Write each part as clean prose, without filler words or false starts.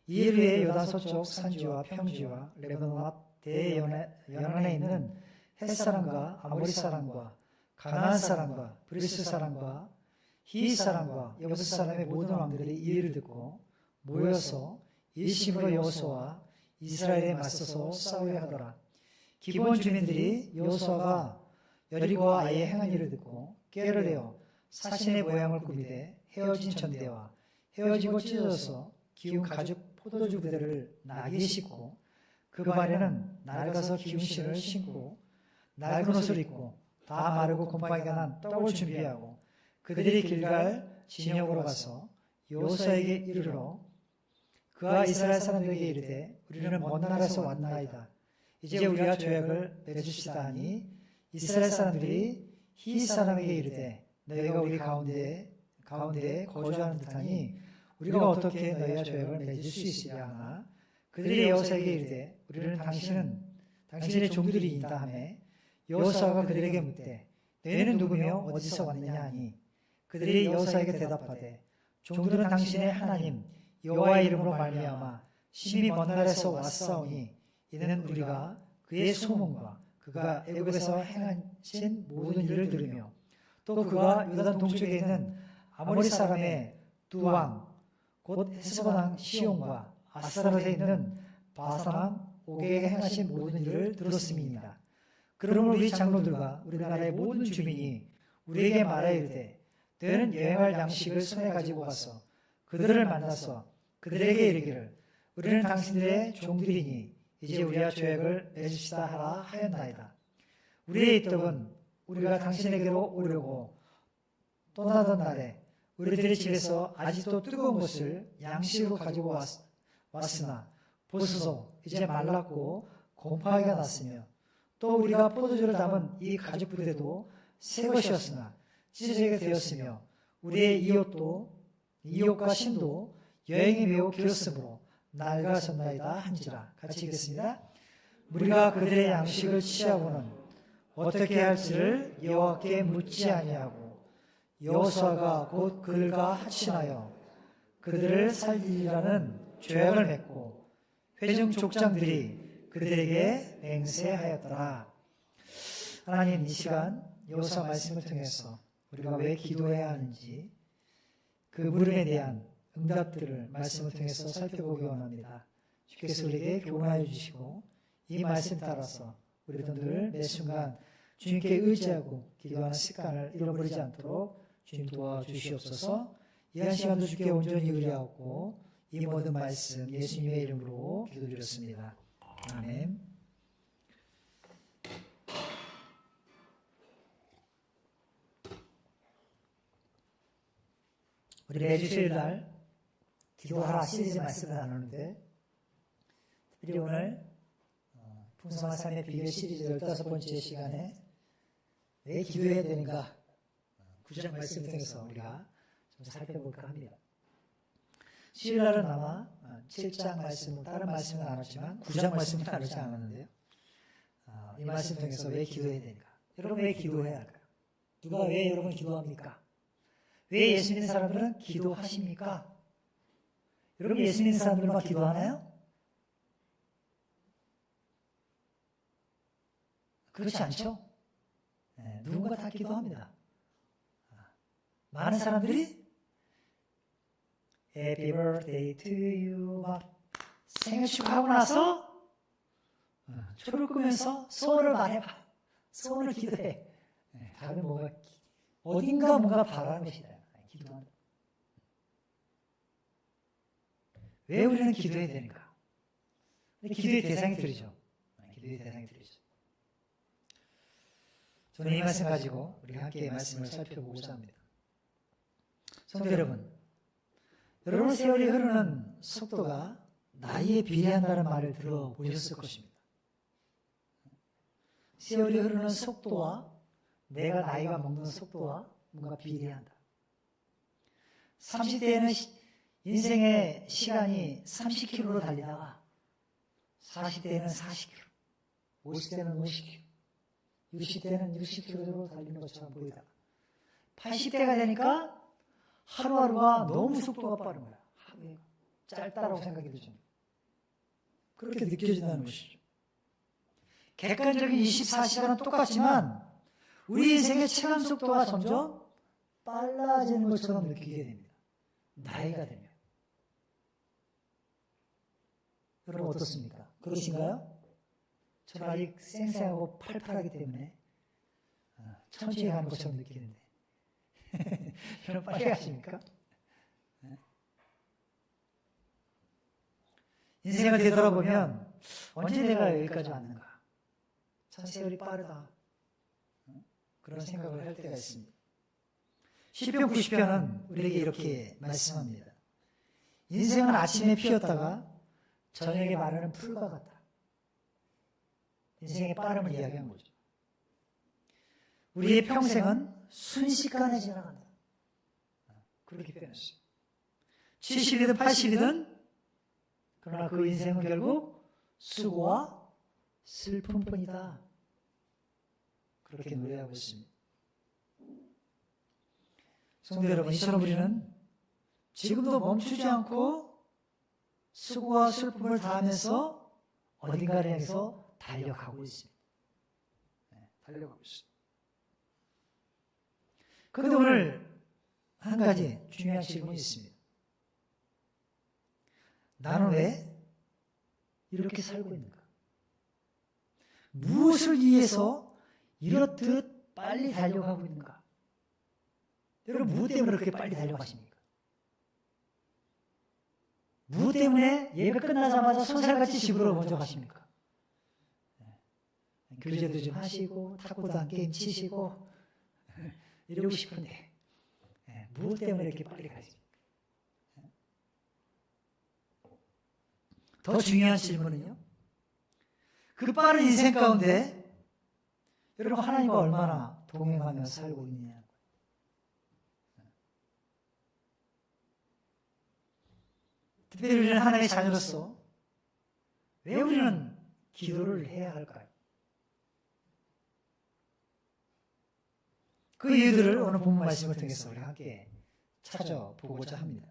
이를 위해 요단 서쪽 산지와 평지와 레바논 앞 대연안에 있는 헷 사람과 아모리 사람과 가나안 사람과 브리스 사람과 히윗 사람과 여부스 사람의 모든 왕들이 이 일을 듣고 모여서 일심으로 여호수아와 이스라엘에 맞서서 싸우려 하더라. 기브온 주민들이 여호수아가 여리고와 아이의 행한 일을 듣고 꾀를 내어 사신의 모양을 꾸미되 헤어진 전대와 헤어지고 찢어져서 기운 가죽 포도주 부대를 나귀에 싣고 그 발에는 낡아서 기운 신을 신고 낡은 옷을 입고 다 마르고 곰팡이가 난 떡을 준비하고 그들이 길갈 진영으로 가서 여호수아에게 이르러 그가 이스라엘 사람들에게 이르되 우리는 먼 나라에서 왔나이다. 이제 우리가 조약을 맺읍시다 하니 이스라엘 사람들이 히윗 사람에게 이르되 너희가 우리 가운데에 거주하는 듯하니 우리가 어떻게 너희와 조약을 맺을 수 있으랴 하나 그들이 여호수아에게 이르되 우리는 당신의 종들이이다 하매 여호수아가 그들에게 묻되 너희는 누구며 어디서 왔느냐 하니 그들이 여호수아에게 대답하되 종들은 당신의 하나님 여호와의 이름으로 말미암아 심히 먼 나라에서 왔사오니 이는 우리가 그의 소문과 그가 애굽에서 행하신 모든 일을 들으며 또 그가 요단 동쪽에 있는 아모리 사람의 두 왕 곧 헤스본 왕 시온과 아스타롯에 있는 바산 왕 옥에게 행하신 모든 일을 들었음이니라. 그러므로 우리 장로들과 우리나라의 모든 주민이 우리에게 말하여 이르되 너희는 여행할 양식을 손에 가지고 가서 그들을 만나서 그들에게 이르기를 우리는 당신들의 종들이니 이제 우리와 조약을 맺읍시다 하라 하였나이다. 우리의 떡은 우리가 당신에게로 오려고 떠나던 날에 우리들의 집에서 아직도 뜨거운 것을 양식으로 가지고 왔으나 보소서 이제 말랐고 곰팡이가 났으며 또 우리가 포도주를 담은 이 가죽 부대도 새 것이었으나 찢어지게 되었으며 우리의 이 옷과 신도 여행이 매우 길었으므로 낡아졌나이다 한지라. 같이 읽겠습니다. 우리가 그들의 양식을 취하고는 어떻게 할지를 여호와께 묻지 아니하고 여호수아가 곧 그들과 합친하여 그들을 살리라는 조약을 맺고 회중 족장들이 그들에게 맹세하였더라. 하나님, 이 시간 여호수아 말씀을 통해서 우리가 왜 기도해야 하는지 그 물음에 대한 응답들을 말씀을 통해서 살펴보기 원합니다. 주께서 우리에게 교훈하여 주시고 이 말씀 따라서 우리도 늘 매 순간 주님께 의지하고 기도하는 습관을 잃어버리지 않도록 주님 도와주시옵소서. 이 한 시간도 주께 온전히 의뢰하고 이 모든 말씀 예수님의 이름으로 기도드렸습니다. 아멘. 우리 매주 수요일날 기도하라 시리즈 말씀을 나누는데 특별히 오늘 풍성한 삶의 비결 시리즈 15번째 시간에 왜 기도해야 되는가 9장 말씀을 통해서 우리가 좀 살펴볼까 합니다. 수요일날은 아마 7장 말씀, 다른 말씀은 나눴지만 9장 말씀은 나누지 않았는데요. 이 말씀 통해서 왜 기도해야 되는가? 여러분 왜 기도해야 할까요? 누가 왜 여러분 기도합니까? 왜 예수 믿는 사람들은 기도하십니까? 여러분 예수 믿는 사람들만 기도하나요? 그렇지 않죠? 네, 누군가 다 기도합니다. 많은 사람들이 Happy birthday to you 막 생일 축하하고 나서 초를 끄면서 소원을 말해봐. 소원을 기도해. 다른 뭔가 어딘가 뭔가 바라는 것이다. 기도한다. 왜 우리는 기도해야 되는가? 기도의 대상이 들이죠. 기도의 대상이 들이죠. 저는 이 말씀 가지고 우리 함께 말씀을 살펴보고자 합니다. 성도 여러분, 여러분 세월이 흐르는 속도가 나이에 비례한다는 말을 들어보셨을 것입니다. 세월이 흐르는 속도와 내가 나이가 먹는 속도와 뭔가 비례한다. 30대에는 인생의 시간이 30km로 달리다가 40대에는 40km, 50대는 50km, 60대는 60km로 달리는 것처럼 보이다가 80대가 되니까 하루하루가 너무 속도가 빠른 거야. 하루에 짧다라고 생각이 들죠. 그렇게 느껴진다는 것이죠. 객관적인 24시간은 똑같지만 우리 인생의 체감 속도가 점점 빨라지는 것처럼 느끼게 됩니다. 나이가 되면. 여러분 어떻습니까? 그러신가요? 저는 아직 쌩쌩하고 팔팔하기 때문에 천천히 가는 것처럼 느끼는데 여러분 빨리 가십니까? 인생을 되돌아보면 언제 내가 여기까지 왔는가? 참 세월이 빠르다. 그런 생각을 할 때가 있습니다. 시편 90편은 우리에게 이렇게 말씀합니다. 인생은 아침에 피었다가 저녁에 마르는 풀과 같다. 인생의 빠름을 이야기한 거죠. 우리의 평생은 순식간에 지나간다. 그렇게 표현했어요. 70이든 80이든 그러나 그 인생은 결국 수고와 슬픔뿐이다. 그렇게 노래하고 있습니다. 성도 여러분, 이처럼 우리는 지금도 멈추지 않고 수고와 슬픔을 다하면서 어딘가를 향해서 달려가고 있습니다. 달려가고 있습니다. 그런데 오늘 한 가지 중요한 질문이 있습니다. 나는 왜 이렇게 살고 있는가? 무엇을 위해서 이렇듯 빨리 달려가고 있는가? 여러분, 무엇 때문에 그렇게 빨리 달려가십니까? 무엇 때문에 예배 끝나자마자 손살같이 집으로 먼저 가십니까? 교제도 좀 하시고 탁구도 한 게임 치시고 이러고 싶은데 무엇 때문에 이렇게 빨리 가십니까? 더 중요한 질문은요. 그 빠른 인생 가운데 여러분 하나님과 얼마나 동행하며 살고 있느냐. 특별히 우리는 하나님의 자녀로서 왜 우리는 기도를 해야 할까요? 그 이유들을 오늘 본문 말씀을 통해서 우리가 함께 찾아보고자 합니다.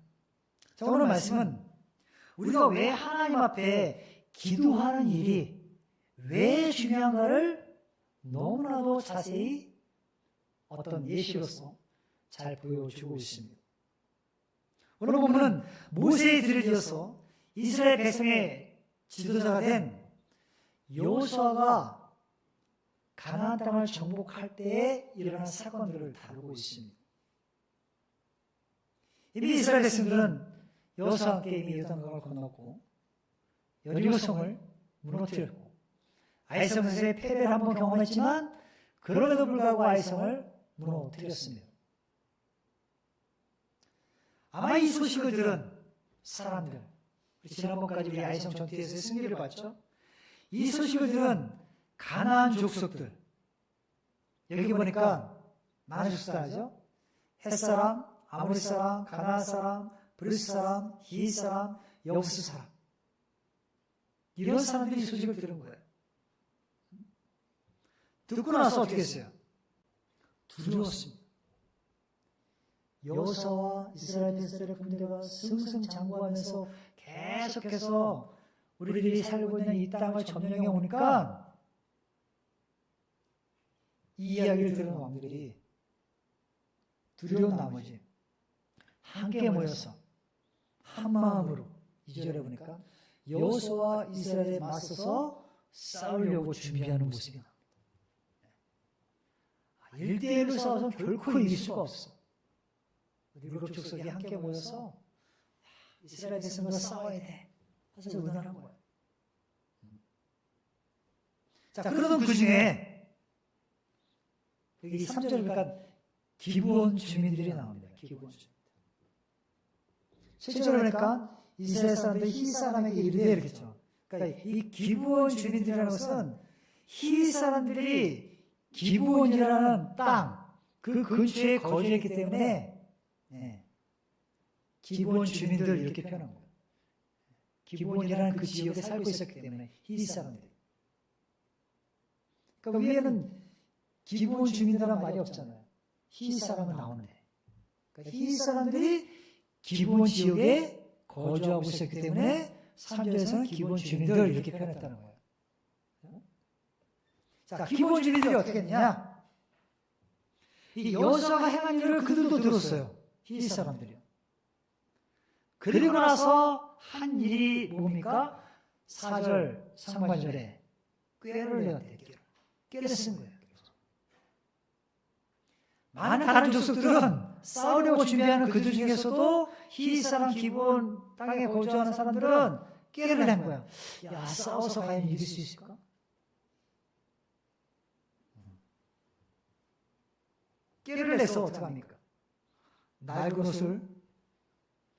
자, 오늘 말씀은 우리가 왜 하나님 앞에 기도하는 일이 왜 중요한가를 너무나도 자세히 어떤 예시로서 잘 보여주고 있습니다. 오늘 본문은 모세의 들을 이어서 이스라엘 백성의 지도자가 된 여호수아가 가나안 땅을 정복할 때에 일어난 사건들을 다루고 있습니다. 이미 이스라엘 백성들은 여호수아와 함께 이미 요단강을 건넜고 여리고성을 무너뜨렸고 아이성에서의 패배를 한번 경험했지만 그럼에도 불구하고 아이성을 무너뜨렸습니다. 아마 이 소식을 들은 사람들, 지난번까지 우리 아이성 전투에서 승리를 봤죠. 이 소식을 들은 가나안 족속들, 여기 보니까 많은 족속들이죠. 헷사람, 아모리 사람, 가나안 사람, 브리스 사람, 히윗 사람, 여부스 사람, 이런 사람들이 이 소식을 들은 거예요. 듣고 나서 어떻게 했어요? 두려웠습니다. 여호수아와 이스라엘 백성들의 군대가 승승장구하면서 계속해서 우리들이 살고 있는 이 땅을 점령해 오니까 이 이야기를 들은 왕들이 두려운 나머지 함께 모여서 한 마음으로 2절에 보니까 여호수아와 이스라엘에 맞서서 싸우려고 준비하는 모습이 나옵니다. 1대1로 싸워서 결코 이길 수가 없어. 일곱 족속이 함께 모여서 이스라엘 백성과 싸워야 돼. 그래서 의논한 거야. 자, 그러던 그 중에 여기 3절 보니까 기브온 주민들이 나옵니다. 기브온 주민들. 7절 보니까 이스라엘 사람들이 히윗 사람에게 이르되 이렇게 했죠. 그러니까 이 기브온 주민들이라는 것은 히윗 사람들이 기브온이라는 땅, 그 근처에 거주했기 때문에 기브온 주민들 이렇게 표현한 거예요. 기브온이라는 그 지역에 살고 있었기 때문에 히윗 사람들이. 그러니까 위에는 기브온 주민이라는 말이 없잖아요. 히윗 사람은 나오는데. 그러니까 히윗 사람들이 기브온 지역에 거주하고 있었기 때문에 3절에서는 기본 주민들 이렇게 표현했다는 거예요. 자, 기본 주민들이 어떻게 했냐? 이 여호수아가 행한 일을 그들도 들었어요. 히브리 사람들이요. 그리고 나서 한 일이 뭡니까? 4절 상반절에 꾀를 내었대요. 꾀를 쓴 거예요. 많은 다른 족속들은 싸우려고 준비하는 그들 중에서도 히브리 사람 기본 땅에 거주하는 사람들은 꾀를 낸 거야. 야, 싸워서 과연 이길 수 있을까? 꾀를 내서 어떡합니까? 낡은 옷을,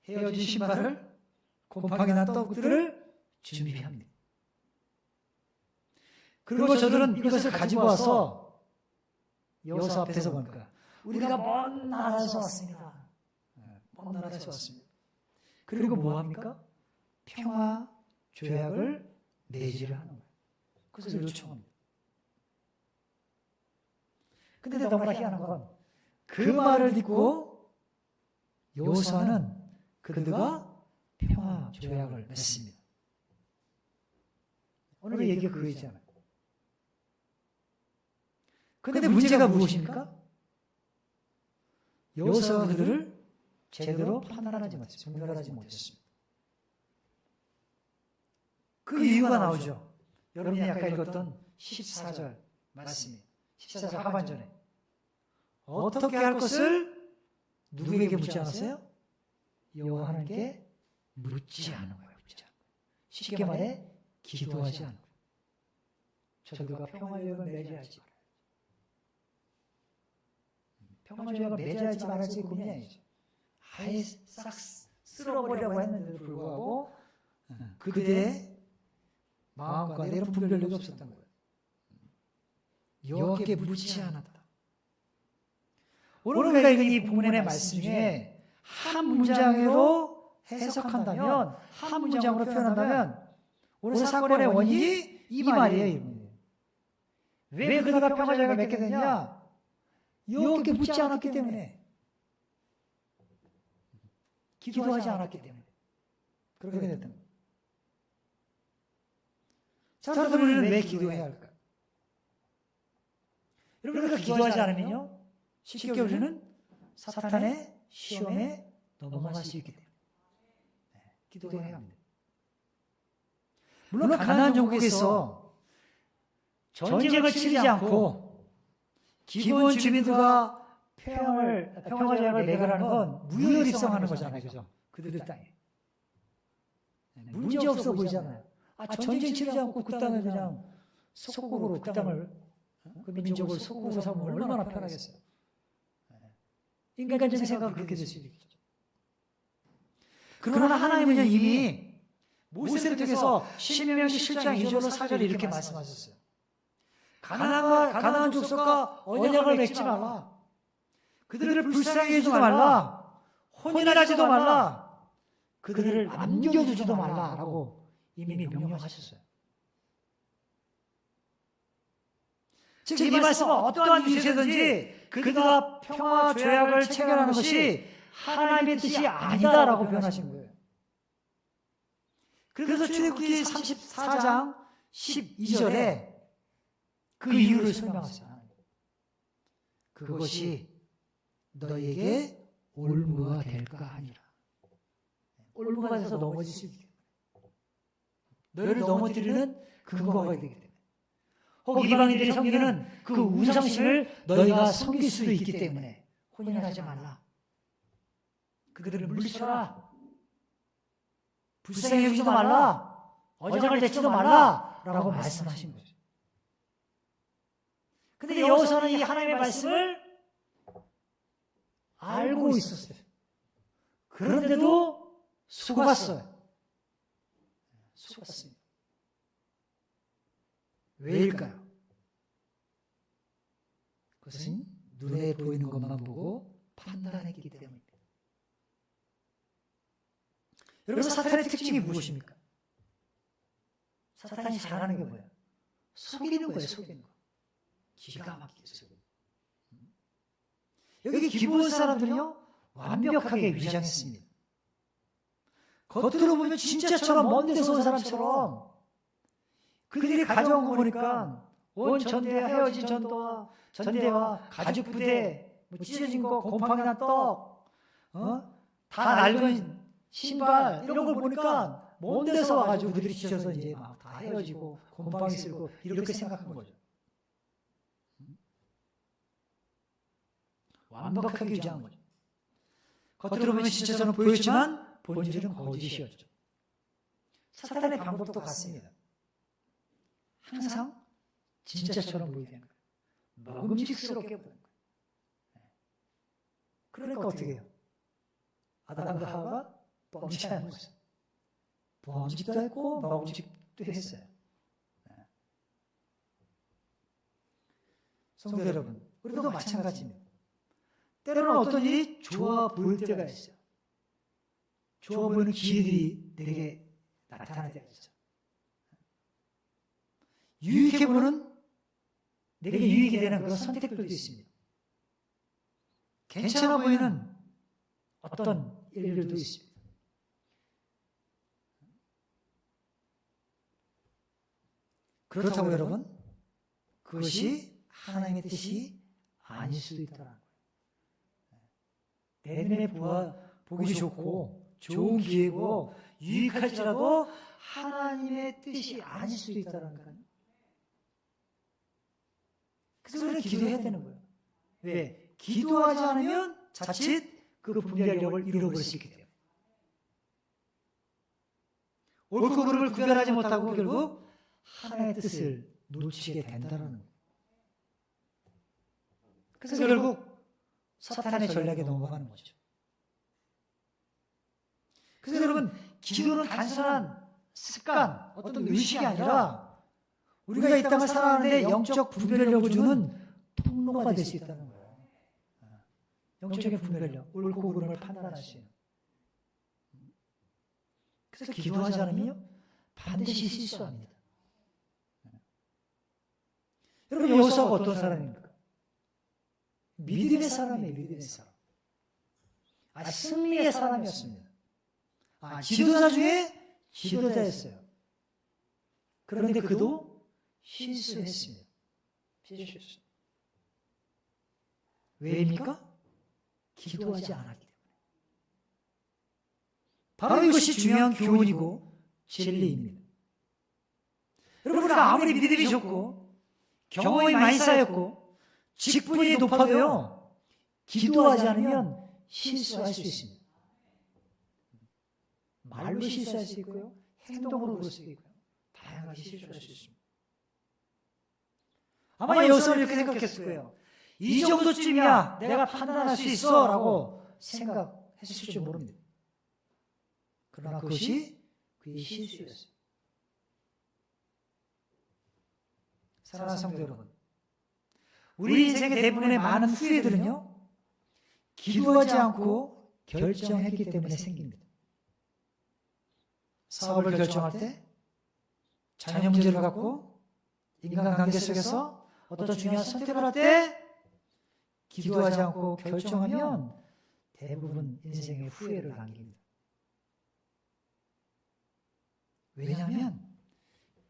헤어진 신발을, 곰팡이 난 떡들을 준비합니다. 그리고 저들은 이것을 가지고 와서 여호수아 앞에서 보니까 우리가 먼 나라에서 왔습니다. 먼 나라에서 왔습니다. 그리고 뭐 합니까? 평화 조약을 내지를 하는 거예요. 그것을 요청합니다. 근데 너무나 희한한 건 그 말을 듣고 여호수아는 그들과 평화 조약을 맺습니다. 오늘 얘기가 그거잖아요. 그런데 문제가 무엇입니까? 여호수아가 그들을 제대로 판단하지 못했어요. 분별하지 못했습니다. 그 이유가 나오죠. 여러분이 아까 읽었던 14절 말씀이 14절 하반절에 어떻게 할 것을 누구에게 묻지 않았어요? 여호와 하나님께 묻지 않은 거예요. 쉽게 말해 기도하지 않은 거예요. 저들과 평화조약을 맺어야지 말아요. 평화조약을 맺어야지 말아야지 고민이 아니죠. 아예 싹 쓸어버리려고 했는데도 불구하고 그들의 마음과 이런 분별력이 없었던 거예요. 여호와께 묻지 않았다. 오늘 우리가 읽은 이 본문의 말씀 중에 한 문장으로 해석한다면, 한 문장으로 표현한다면 오늘 사건의 원인이 이 말이에요. 왜 그들과 평화조약을 맺게 됐냐? 여호와께 묻지 않았기 때문에, 기도하지 않았기 때문에 그렇게 됐던 거예요. 자, 그럼 우리는 왜 기도해야 할까? 여러분, 우리가 기도하지 않으면요, 쉽게 우리는 사탄의 시험에 넘어갈 수 있기 때문에 기도해야 합니다. 물론 가나안 정복에서 전쟁을 치르지 않고 기본 주민들과 평화조약을 맺으라는 건 무효를 입성하는 거잖아요. 그죠? 그들 땅에. 문제 없어 보이잖아요. 전쟁 치르지 않고 그 땅을 그냥 속국으로 그 땅을, 그 민족을 속국으로 삼으면 얼마나 편하겠어요. 인간적인 생각은 그렇게 될 수 있겠죠. 그러나 하나님은 이미 모세를 통해서 신명기 7장 2절로 4절에 이렇게 말씀하셨어요. 가나안 족속과 언약을 맺지 말라. 그들을 불쌍히 해주지도 말라. 혼인하지도 말라. 그들을 남겨두지도 말라라고 이미 명령하셨어요. 즉 이 말씀은 어떠한 이유든지 그들과 평화 조약을 체결하는 것이 하나님의 뜻이 아니다라고 표현하신 거예요. 그래서 출애굽기 34장 12절에 그 이유를 설명하세요. 그것이 너에게 올무가 될까 하니라. 올무가 돼서 넘어질 수 있게, 너를 넘어뜨리는 근거가 되기 때문에, 혹 이방인들이 섬기는 그 우상신을 너희가 섬길 수도 있기 때문에 혼인하지 말라. 그들을 물리쳐라. 불쌍히 여기지도 말라. 언약을 맺지도 말라. 라고 말씀하신 거죠. 근데 여호수아는 이 하나님의 말씀을 알고 있었어요. 그런데도 속았어요. 속았습니다. 왜일까요? 그것은 눈에 보이는 것만 보고 판단했기 때문입니다. 여러분, 사탄의 특징이 무엇입니까? 사탄이 잘하는 게 뭐예요? 속이는 거예요, 속이는 거. 기가 막히게 속이는 거. 여기 기본 사람들이요, 완벽하게 위장했습니다. 겉으로 보면 진짜처럼 먼 데서 온 사람처럼 그들이 가져온 거 보니까 온 전대와 헤어진 전대와 가죽 부대, 뭐 찢어진 거, 곰팡이 난 떡, 다 낡은 신발 이런 걸 보니까 먼 데서 와가지고 그들이 찢어서 이제 막 다 헤어지고 곰팡이 쓸고 이렇게 생각한 거죠. 완벽하게 유지한 거죠. 겉으로 보면 진짜처럼 보였지만 본질은 거짓이었죠. 사탄의 방법도 같습니다. 항상 진짜처럼 보이게 하는 거예요. 먹음직스럽게 보이는 거예요. 그러니까 어떻게 해요? 아담과 하와가 뻥치하는 거죠. 범직도 했고 먹음직도 했어요. 성도 여러분, 우리도 마찬가지입니다. 때로는 어떤 일이 좋아 보일 때가 있어요. 좋아 보이는 기회들이 내게 나타날 때가 있어요. 유익해 보는, 내게 유익이 되는 그런 선택들도 있습니다. 괜찮아 보이는 어떤 일들도 있습니다. 그렇다고 여러분, 그것이 하나님의 뜻이 아닐 수도 있다는 거예요. 내 눈에 보기 좋고 좋은 기회고 유익할지라도 하나님의 뜻이 아닐 수도 있다는 거예요. 그래서 우리는 기도해야 되는 거예요. 왜? 기도하지 않으면 자칫 그 분별력을 잃어버릴 수 있기 때문에. 옳고 그름을 구별하지 못하고 결국 하나님의 뜻을 놓치게 된다는 거예요. 그래서 결국 사탄의 전략에 넘어가는 거죠. 그래서 여러분, 기도는 단순한 습관, 어떤 의식이 아니라 우리가 이 땅을 살아가는데 영적 분별력을 주는 통로가 될 수 있다는 거예요. 영적인 분별력, 옳고 그름을 판단할 수 있는. 그래서 기도하지 않으면 반드시 실수합니다. 여러분, 여호수아가 어떤 사람입니까? 믿음의 사람이에요. 믿음의 사람. 승리의 사람이었습니다. 지도자 중에 지도자였어요. 그런데 그도 실수했습니다. 실수했어요. 왜입니까? 기도하지 않았기 때문에. 바로 이것이 중요한 교훈이고 진리입니다. 여러분, 우리가 아무리 믿음이 좋고 경험이 많이 쌓였고 직분이 높아도요, 기도하지 않으면 실수할 수 있습니다. 말로 실수할 수 있고요, 행동으로 그럴 수도 있고요, 다양하게 실수할 수 있습니다. 아마 여호수아는 이렇게 생각했을 거예요. 이 정도쯤이야 내가 판단할 수 있어 라고 생각했을지 모릅니다. 그러나 그것이 그의 실수였어요. 사랑하는 성도 여러분, 우리 인생의 대부분의 많은 후회들은요, 기도하지 않고 결정했기 때문에 생깁니다. 사업을 결정할 때, 자녀 문제를 갖고, 인간관계 속에서 어떤 중요한 선택을 할 때 기도하지 않고 결정하면 대부분 인생의 후회를 남깁니다. 왜냐하면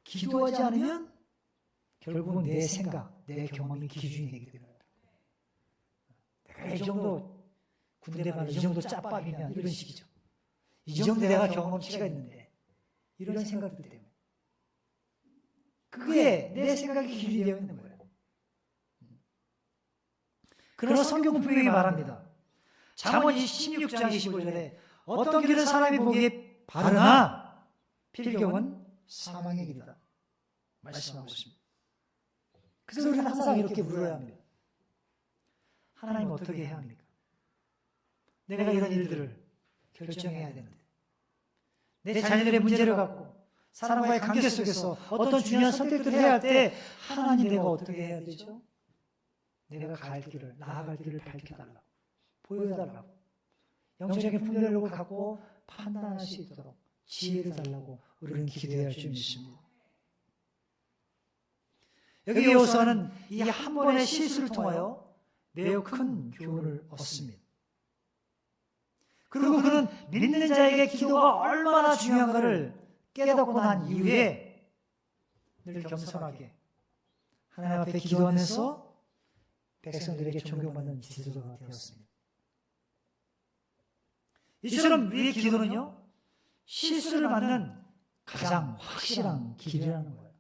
기도하지 않으면 결국은 내 생각, 내 경험이 기준이 되기 때문에. 내가 이 정도 군대 가면 이 정도 짬밥이면 이런 식이죠. 이 정도 내가 경험치가 있는데 이런 생각들 때문에. 그게 내 생각이 기준이 되어 있는 거예요. 그러나 성경은 분명히 말합니다. 잠언 16장 25절에 어떤 길은 사람이 보기에 바르나 필경은 사망의 길이다 말씀하고 있습니다. 그래서 우리는 항상 이렇게 물어야 합니다. 하나님 어떻게 해야 합니까? 내가 이런 일들을 결정해야 되는데, 내 자녀들의 문제를 갖고 사람과의 관계 속에서 어떤 중요한 선택들을 해야 할 때 하나님 내가 어떻게 해야 되죠? 내가 갈 길을, 나아갈 길을 밝혀달라고, 보여달라고, 영적인 분별력을 갖고 판단할 수 있도록 지혜를 달라고 우리는 기도해야 할 줄 믿습니다. 여기 여호수아는 이 한 번의 실수를 통하여 매우 큰 교훈을 얻습니다. 그리고 그는 믿는 자에게 기도가 얼마나 중요한가를 깨닫고 난 이후에 늘 겸손하게 하나님 앞에 기도하면서 백성들에게 존경받는 지도자가 되었습니다. 이처럼 우리의 기도는요, 실수를 막는 가장 확실한 길이라는 거예요.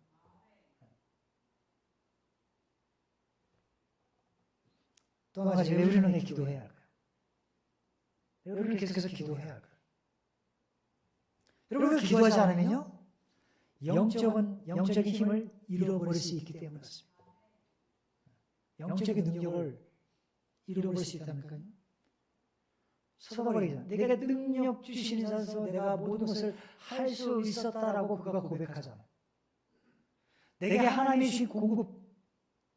또 한 가지, 왜 우리는 기도해야 할까요? 왜 우리는 계속해서 기도해야 할까요? 여러분, 기도하지 않으면요, 영적인 힘을 잃어버릴 수 있기 때문에 그렇습니다. 영적인 능력을 잃어버릴 수 있다니까요. 쏟아버리죠. 내가 능력 주시는 자서 내가 모든 것을 할 수 있었다라고 그가 고백하잖아요. 내게 하나님이 주신 공급,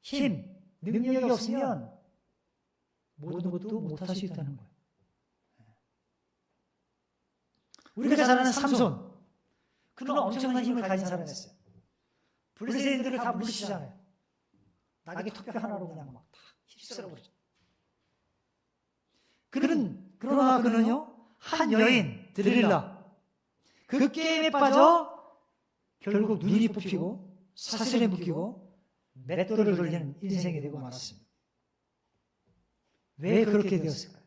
힘, 능력이 없으면 모든 것도 못할 수 있다는 거예요. 우리가 잘 아는 삼손, 그는 엄청난 힘을 가진 사람이었어요. 블레셋인들을 다 물리치잖아요. 낙이 턱뼈 하나로 그냥 막 다 휩쓸어버리죠. 그러나 그는요, 한 여인 드릴라, 그 게임에 빠져 결국 눈이 뽑히고 사슬에 묶이고 맷돌을 돌리는 인생이 되고 말았습니다. 왜 그렇게 되었을까요?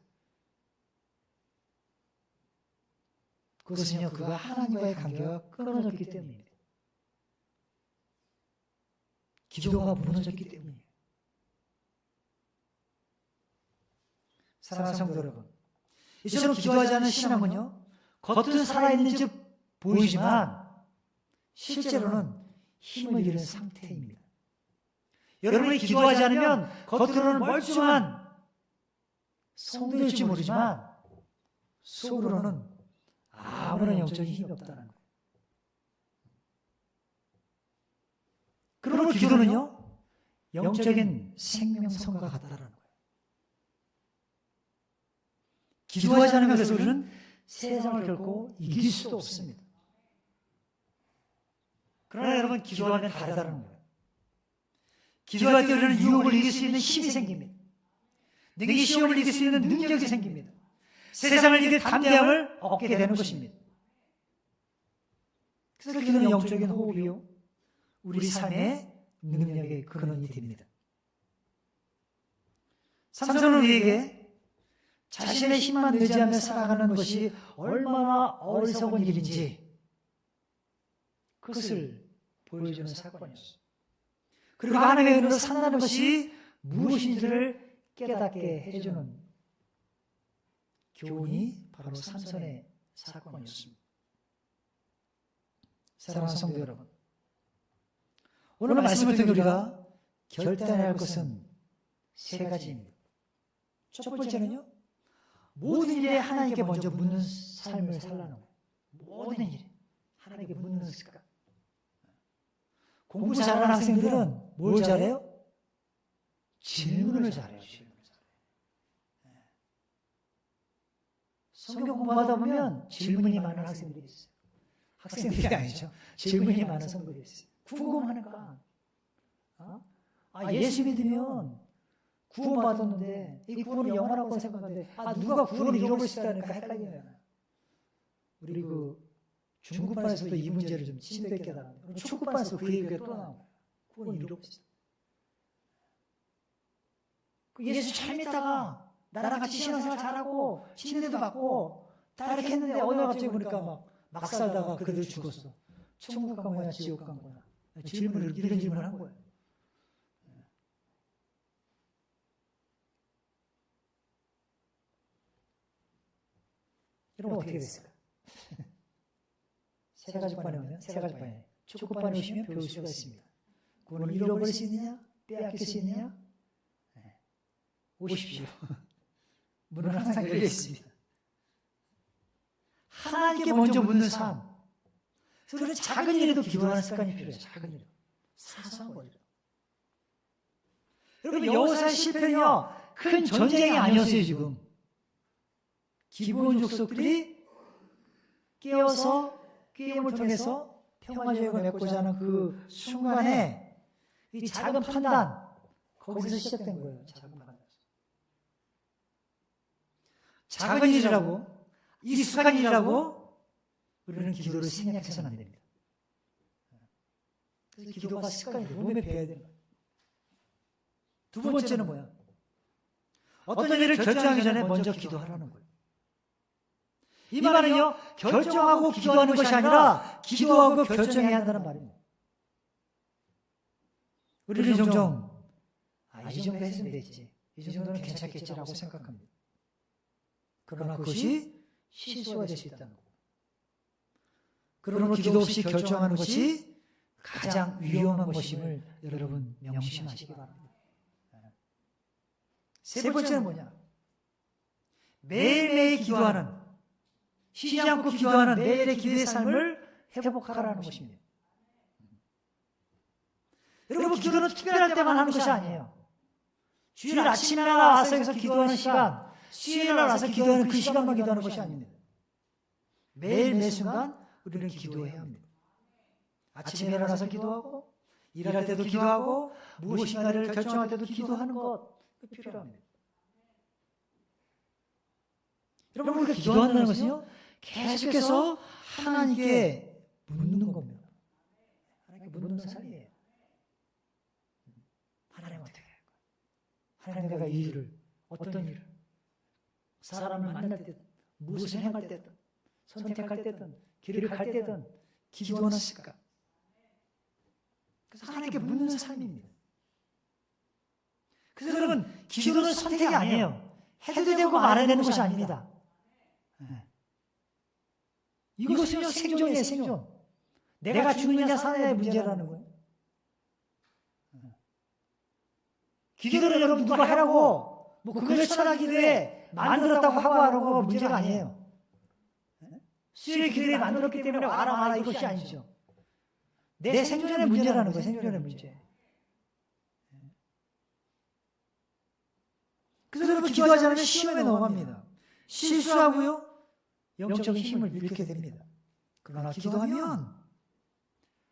그것은요, 그가 하나님과의 관계가 끊어졌기 때문입니다. 기도가 무너졌기 때문이에요. 사랑하는 성도 여러분, 이처럼 기도하지 않는 신앙은요, 겉은 살아있는 듯 보이지만 실제로는 힘을 잃은 상태입니다. 여러분이 기도하지 않으면 겉으로는 멀쩡한 성도일지 모르지만 속으로는 아무런 영적인 힘이 없다는 거예요. 그러므로 기도는요, 영적인 생명선과 같다는 거예요. 기도하지 않는 것에서 우리는 세상을 결코 이길 수도 없습니다. 그러나 여러분, 기도하면 다르다는 거예요. 기도할 때 우리는 유혹을 이길 수 있는 힘이 생깁니다. 능히 시험을 이길 수 있는 능력이 생깁니다. 세상을 이길 담대함을 얻게 되는 것입니다. 그래서 기도는 영적인 호흡이요, 우리 삶의 능력의 근원이 됩니다. 삼손은 우리에게 자신의 힘만 의지하며 살아가는 것이 얼마나 어리석은 일인지 그것을 보여주는 사건이었어요. 그리고 하나님의 은혜로 산다는 것이 무엇인지를 깨닫게 해주는 교훈이 바로 삼손의 사건이었습니다. 사랑하는 성도 여러분, 오늘 말씀을 통해 우리가 결단해야 할 것은 세 가지입니다. 첫 번째는요, 모든 일에 하나님께 먼저 묻는 삶을 살라는 거예요. 모든 일에 하나님께 묻는 습관. 공부 잘하는 학생들은 뭘 잘해요? 질문을 잘해요. 성경 공부하다 보면 질문이 많은 학생들이 있어요. 학생들이 아니죠. 질문이 많은 성도들이 있어요. 궁금하니까. 예수 믿으면 구원받았는데 이 구원은 영원하고 생각하는데 누가 구원을 잃어버릴 수 있다니까 헷갈려요. 우리 중급반에서도 이 문제를 좀 심도있게 나갑니다. 축구반에서 그 얘기가 또 나와요. 구원을 잃어버릴 수 있다. 예수 잘 믿다가 나랑 같이 신앙생활 잘하고 침례도 받고 다 이렇게 했는데 어느 날 갑자기 보니까 막 살다가 그들 죽었어. 천국 간 거냐 지옥 간 거냐. 이런 질문을 한 거예요. 여러분 어떻게 됐을까? 세 가지 반에 오면 세 가지 반에 축구반에 오시면 배울 수가 있습니다. 구원을 잃어버릴 수 있느냐? 빼앗길 수 있느냐? 오십시오. 문은 항상 열려 있습니다. 하나님께 먼저 묻는 삶. 그래서 작은 일에도 기도하는 습관이 필요해요. 작은 일. 사소한 거죠. 여러분, 여호사의 실패는요, 큰 전쟁이 아니었어요, 지금. 기브온 족속들이 깨어서 게임을 통해서 평화조약을 맺고자 하는 그 순간에 이 작은 판단, 거기서 시작된 거예요. 작은 판단. 작은 일이라고 익숙한 일이라고 우리는 기도를 생략해서는 안 됩니다. 그래서 기도가 습관이 돼. 몸에 배어야 되는 거예요. 두 번째는 뭐야? 어떤 일을 결정하기 전에 먼저 기도하라는 거예요. 이 말은요, 결정하고 기도하는 것이 아니라 기도하고 결정해야 한다는 말입니다. 우리는 종종 이 정도 했으면 되지, 이 정도는 괜찮겠지라고 생각합니다. 그러나 그것이 실수가 될 수 있다는 거예요. 그러므로 기도 없이 결정하는 것이 가장 위험한 것임을 여러분 명심하시기 바랍니다. 세 번째는 뭐냐? 매일매일 기도하는, 쉬지 않고 기도하는 매일의 기도의 삶을 회복하라는 것입니다. 여러분, 기도는 특별할 때만 하는 것이 아니에요. 주일 아침에 나와서 여기서 기도하는 시간, 수요일에 나와서 기도하는 그 시간만 기도하는 것이 아닙니다. 매일 매 순간 우리는 기도해야 합니다. 아침에 일어나서 기도하고, 일할 때도 기도하고, 무엇인가를 결정할 때도 기도하는 것 필요합니다. 여러분, 우리가 기도한다는 것은요, 계속해서 하나님께 묻는 겁니다. 하나님께 묻는 삶이에요. 하나님 어떻게 할까? 하나님, 내가 이 일을, 어떤 일을, 사람을 만날 때든, 무엇을 행할 때든, 선택할 때든, 길을 갈 때든 기도하는 습관. 그래서 하나님께 묻는 삶입니다. 그래서 여러분, 기도는 선택이 아니에요. 해도 되고 말아야 되는 것이 아닙니다. 이것은요, 생존이에요, 생존. 내가 죽느냐 사느냐의 문제라는 거예요. 기도를 여러분 누가 하라고, 뭐 그걸 천하기 위해 만들었다고 하고 하는 거 문제가 아니에요. 수요일 기도에 만들었기 때문에 와라 마라 이것이 아니죠. 내 생존의 문제라는 거예요, 생존의 문제. 그래서 여러분, 기도하지 않으면 시험에 넘어갑니다. 실수하고요, 영적인 힘을 잃게 됩니다. 그러나 기도하면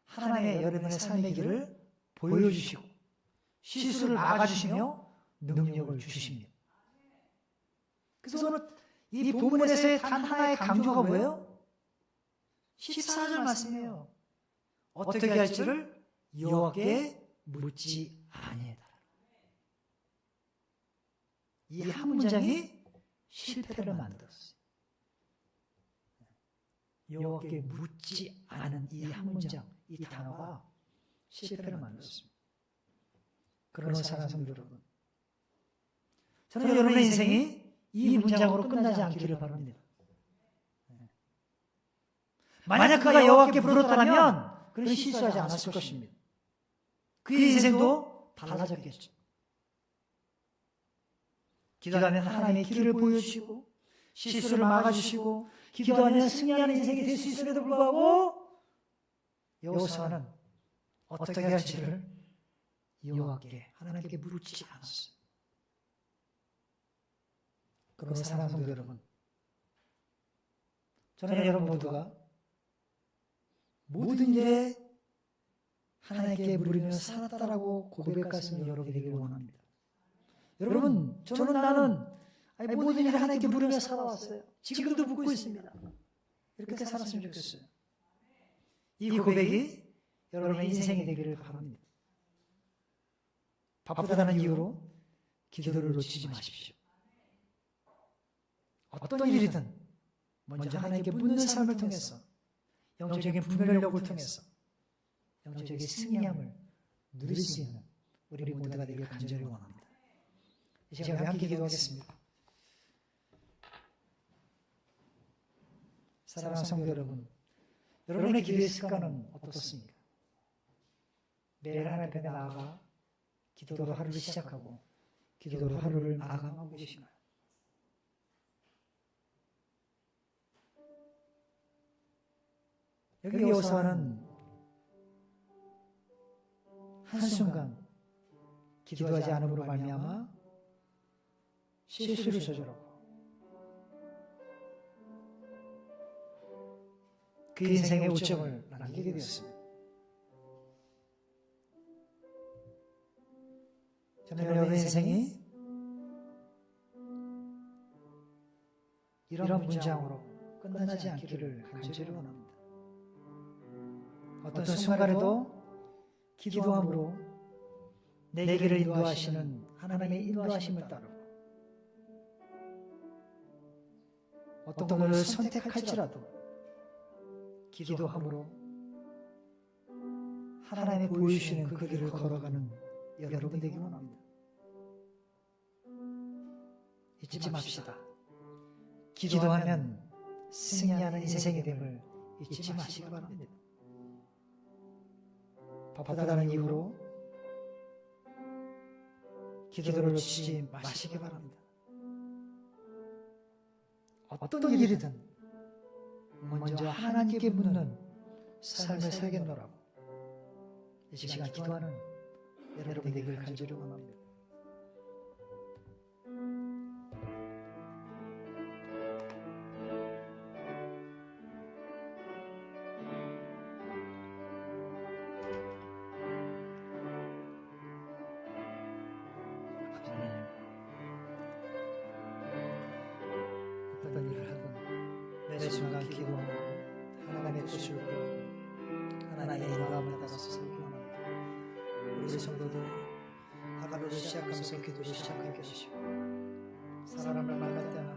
하나님의 여러분의 삶의 길을 보여주시고 실수를 막아주시며 능력을 주십니다. 그래서 오늘 이 본문에서의 단 하나의 강조가 뭐예요? 14절 말씀이에요. 어떻게 할지를 여호와께 묻지 아니하다. 이 한 문장이 실패를 만들었어요. 여호와께 묻지 않은 이 한 문장, 이 단어가 실패를 만들었습니다. 그러나 사랑하는 성도 여러분, 저는 여러분의 인생이 이 문장으로 끝나지 않기를 바랍니다. 만약 그가 여호와께 물었다면 그는 실수하지 않았을 것입니다. 그의 인생도 달라졌겠죠. 기도하면 하나님의 길을 보여주시고 실수를 막아주시고 기도하면 승리하는 인생이 될 수 있음에도 불구하고 여호수아는 어떻게 할지를 여호와께 하나님께 묻지 않았어요. 그러나 사랑하는 성도 여러분, 저는 여러분 모두가 모든 일에 하나님께 물으며 살았다라고 고백할 수 있는 여러분이 되기를 원합니다. 여러분, 나는 모든 일에 하나님께 물으며 살아왔어요. 지금도 묻고 있습니다. 이렇게 살았으면 좋겠어요. 이 고백이 여러분의 인생이 되기를 바랍니다. 바쁘다는 이유로 기도를 놓치지 마십시오. 어떤 일이든 먼저 하나님께 묻는 삶을 통해서 영적인 분별력을 통해서 영적인 승리함을 누릴 수 있는 우리 모두가 되기를 간절히 원합니다. 이 시간에 함께 기도하겠습니다. 사랑하는 성도 여러분, 여러분의 기도의 습관은 어떻습니까? 매일 하나님 앞에 나아가 기도로 하루를 시작하고 기도로 하루를 마감하고 계시나요? 여기 여호수아는 한순간 기도하지 않음으로 말미암아 실수를 저질렀고 그 인생의 오점을 남기게 되었습니다. 저는 여러분의 인생이 이런 문장으로 끝나지 않기를 간절히 원합니다. 어떤 순간에도 기도함으로 내 길을 인도하시는 하나님의 인도하심을 따르고 어떤 것을 선택할지라도 기도함으로 하나님이 보여주시는 그 길을 걸어가는 여러분 되기 원합니다. 잊지 맙시다. 기도하면 승리하는 인생이 됨을 잊지 마시기 바랍니다. 바쁘다는 이유로 기도를 놓치지 마시기 바랍니다. 어떤 일이든 먼저 하나님께 묻는 삶을 살겠노라고 이 시간 기도하는 여러분 되기를 간절히 원합니다. 어떤 일을 하든 매 순간 기도하고 하나님의 뜻을 구하고 하나님의 인도함을 받아서 살기 원합니다. 우리 성도들 하루를 시작하면서 기도를 시작하게 하시고 사람을 만날 때나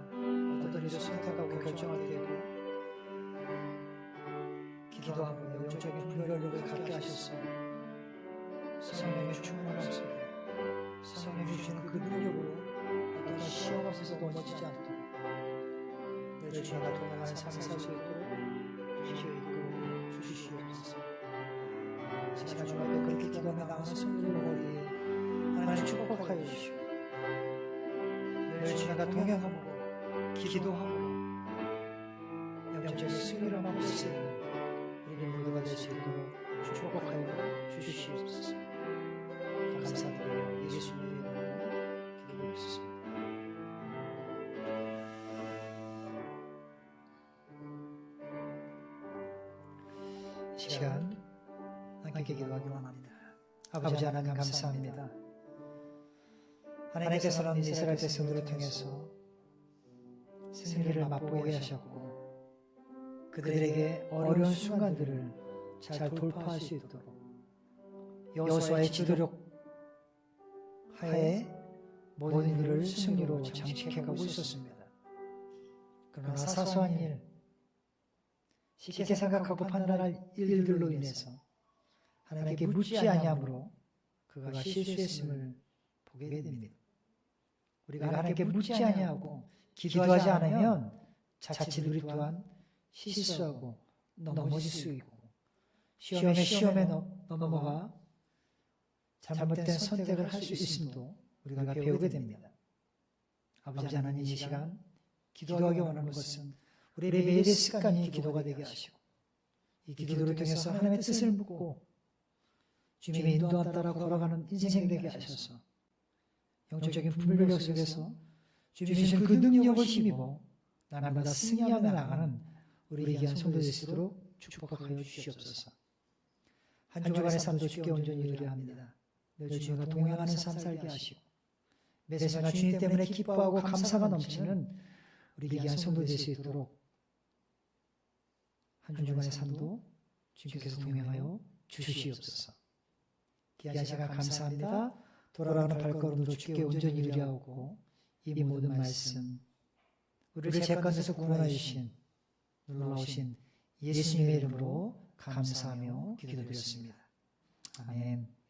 어떤 일을 선택하고 결정할 때에도 기도하고 영적인 분별력을 갖게 하셨어요. 성령의 충만함 속에 성령이 주시는 그 능력으로 어떤 시험 앞에서 넘어지지 않도록 내 주님과 동행하는 삶을 살 수 있도록 주시오 이끌어 주시옵소서. 시간 중에 그렇게 기도하며 나가는 성도들 머리에 하나님 축복하여 주시오. 내 주님과 동행함으로 기도함으로 영적인 승리를 맛볼 수 있는 우리 모두가 될 수 있도록 축복하여 주시옵소서. 감사드리며 예수님의 이름으로 기도드렸습니다. 이 시간 함께 기도하기 원합니다. 아버지 하나님 감사합니다. 하나님께서는 이스라엘 백성들을 통해서 승리를 맛보게 하셨고 그들에게 어려운 순간들을 잘 돌파할 수 있도록 여호수아의 지도력 하에 모든 일을 승리로 장식해가고 있었습니다. 그러나 사소한 일, 쉽게 생각하고 판단할 일들로 인해서 하나님께 묻지 아니함으로 그가 실수했음을 보게 됩니다. 우리가 하나님께 묻지 아니하고 기도하지 않으면 자칫 우리 또한 실수하고 넘어질 수 있고 시험에 넘어가 잘못된 선택을 할 수 있음도 우리가 배우게 됩니다. 아버지 하나님 이 시간 기도하기 원하는 것은 우리의 매일의 습관이 기도가 되게 하시고 이 기도를 통해서 하나님의 뜻을 묻고 주님의 인도함 따라 걸어가는 인생 되게 하셔서 영적인 분별력 속에서 주님이 주신 그 능력을 힘입어 날마다 승리하며 나가는 우리 귀한 성도 될 수 있도록 축복하여 주시옵소서. 한 주간의 삶도 주께 온전히 의뢰합니다. 늘 주님과 동행하는 삶 살게 하시고 매순간 주님 때문에 기뻐하고 감사가 넘치는 우리 귀한 성도 될 수 있도록 한 주간의 삶도 주님께서 동행하여 주시옵소서. 귀한 시간 감사합니다. 돌아가는 발걸음도 주께 온전히 의뢰하고 이 모든 말씀 우리를 죄가운데서 구원하여 주신 놀라우신 예수님의 이름으로 감사하며 기도드렸습니다. 아멘.